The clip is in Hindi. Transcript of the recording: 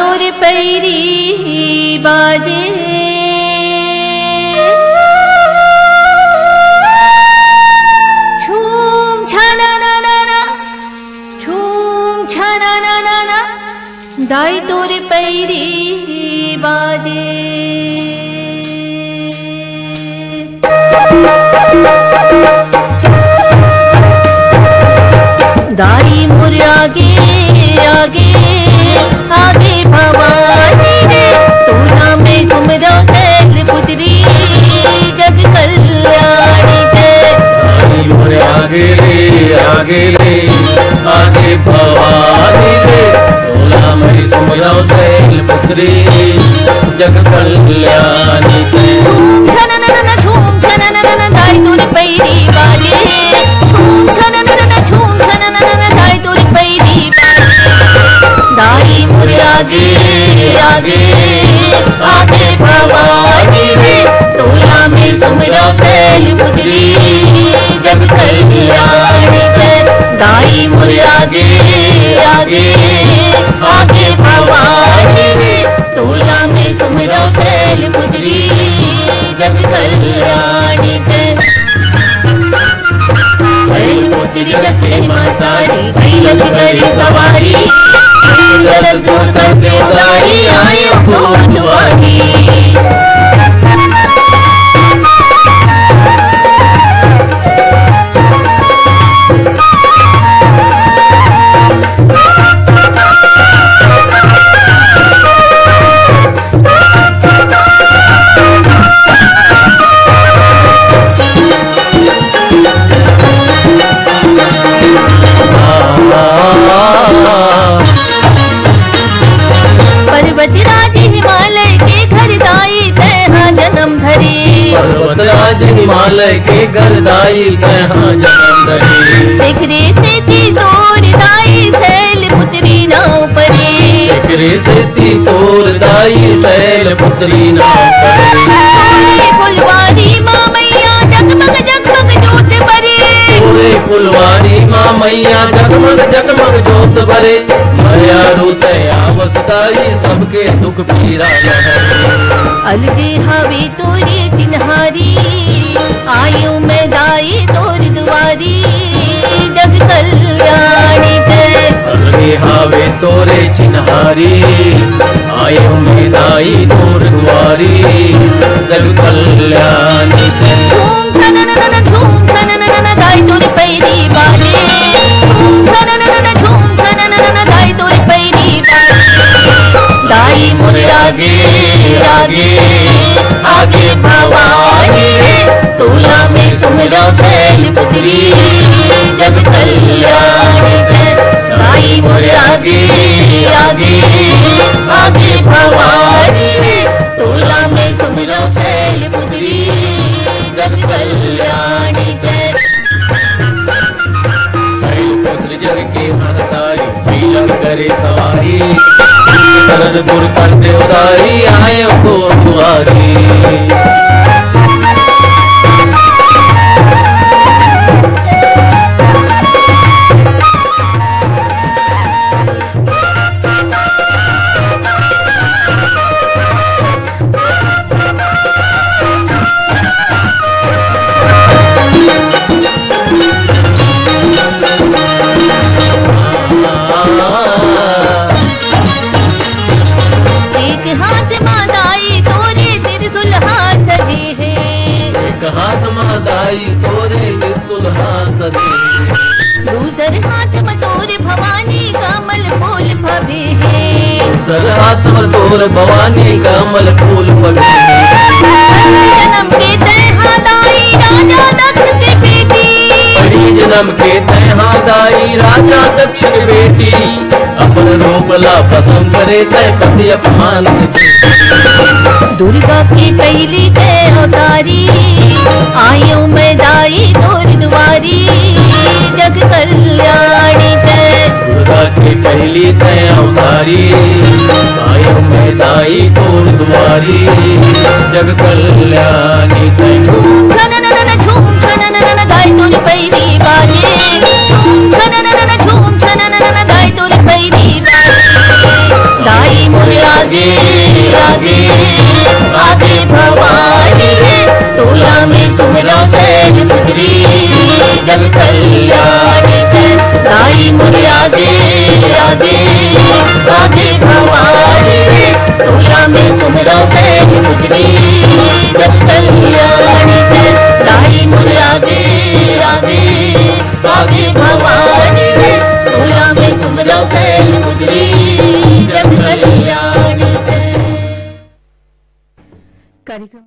तोर पैरी बाजे छूम छना ना ना ना छूम छना ना ना ना दाई तोर पैरी बाजे दाई मोर आगे आगे आगे भवानी रे तोला में तुमरो सैल पुत्री जग कल्याणी है। दाई मोर आगे ले आगे भवानी रे तोला में तुमरो सैल पुत्री जग कल्याणी है। झूम छना ना ना झूम छना ना ना दाई तोर पैरी बाजे झूम छना ना ना झूम छना ना ना दाई तोर पैरी बाजे दाई मोर आगे आगे आगे भवानी रे तोला में सुमरो सैल पुत्री जग कल्याणी है। दाई मोर आगे आगे आगे भवानी रे तोला में सुमरो सैल पुत्री जग कल्याणी है। सैल पुत्री जग मातारी भैलक करी सवारी दर्द दूर करके उतारी आए भोर दुआरी। पर्वतराज हिमालय के घर दाई तहाँ जन्म धरी पर्वतराज हिमालय के घर दाई तहाँ जन्म धरी देखरे से थी तोर दाई सैल पुत्री नाव परी देखरे से थी तोर दाई सैल पुत्री नाव परी पूरे फुलवारी माँ मैया जगमग जगमग जोत बरे पूरे फुलवारी माँ मैया जगमग जगमग जोत बरे मया रोते आवसदाई सबके दुख पीरा अलगे हवे तोरे तिनहारी आयु में दाई तोर दुआरी जग कल्याणी है। अलगे हावे तोरे चिन्हारी आयु में दाई तोर दुआरी जग कल्याणी है। झूम छना ना ना झूम छना ना ना दाई तोर पैरी बाजे झूम छना ना ना झूम छना ना ना दाई तोर पैरी बाजे दाई मोर आगे आगे आगे भवानी रे तोला में सुमरो सैल पुत्री जग कल्याणी है। दाई मोर आगे आगे आगे भवानी रे तोला में सुमरो सैल पुत्री जग कल्याणी है। सैल पुत्र जग के महतारी भैलक करे सवारी दर्द दूर करते उदारी आए को दुआरी। एक हाथ माँ दाई तोरे त्रिशूल हाथ सजे है एक हाथ माँ दाई तोरे त्रिशूल हाथ सजे दूसर हाथ में तोरे भवानी कमल फूल भवे है दूसर हाथ में तोर भवानी कमल फूल पगे जन्म के तहाँ दाई राजा दक्ष के बेटी बड़ी जन्म के तहाँ दाई राजा दक्ष की बेटी अपन रूपला पसंद करे तय पति अपमान से दुर्गा की पहली तय अवतारी आयु में दाई तोर दुआरी जग कल्याणी है। दुर्गा की पहली तय अवतारी आयु में दाई तोर दुआरी जग कल्याणी है। झूम छना ना ना झूम छना ना ना दाई तोर पैरी बाजे झूम छना ना ना झूम छना ना ना दाई तोर पैरी बाजे दाई मोर में सुमरा सैन गुजरी जब चलिया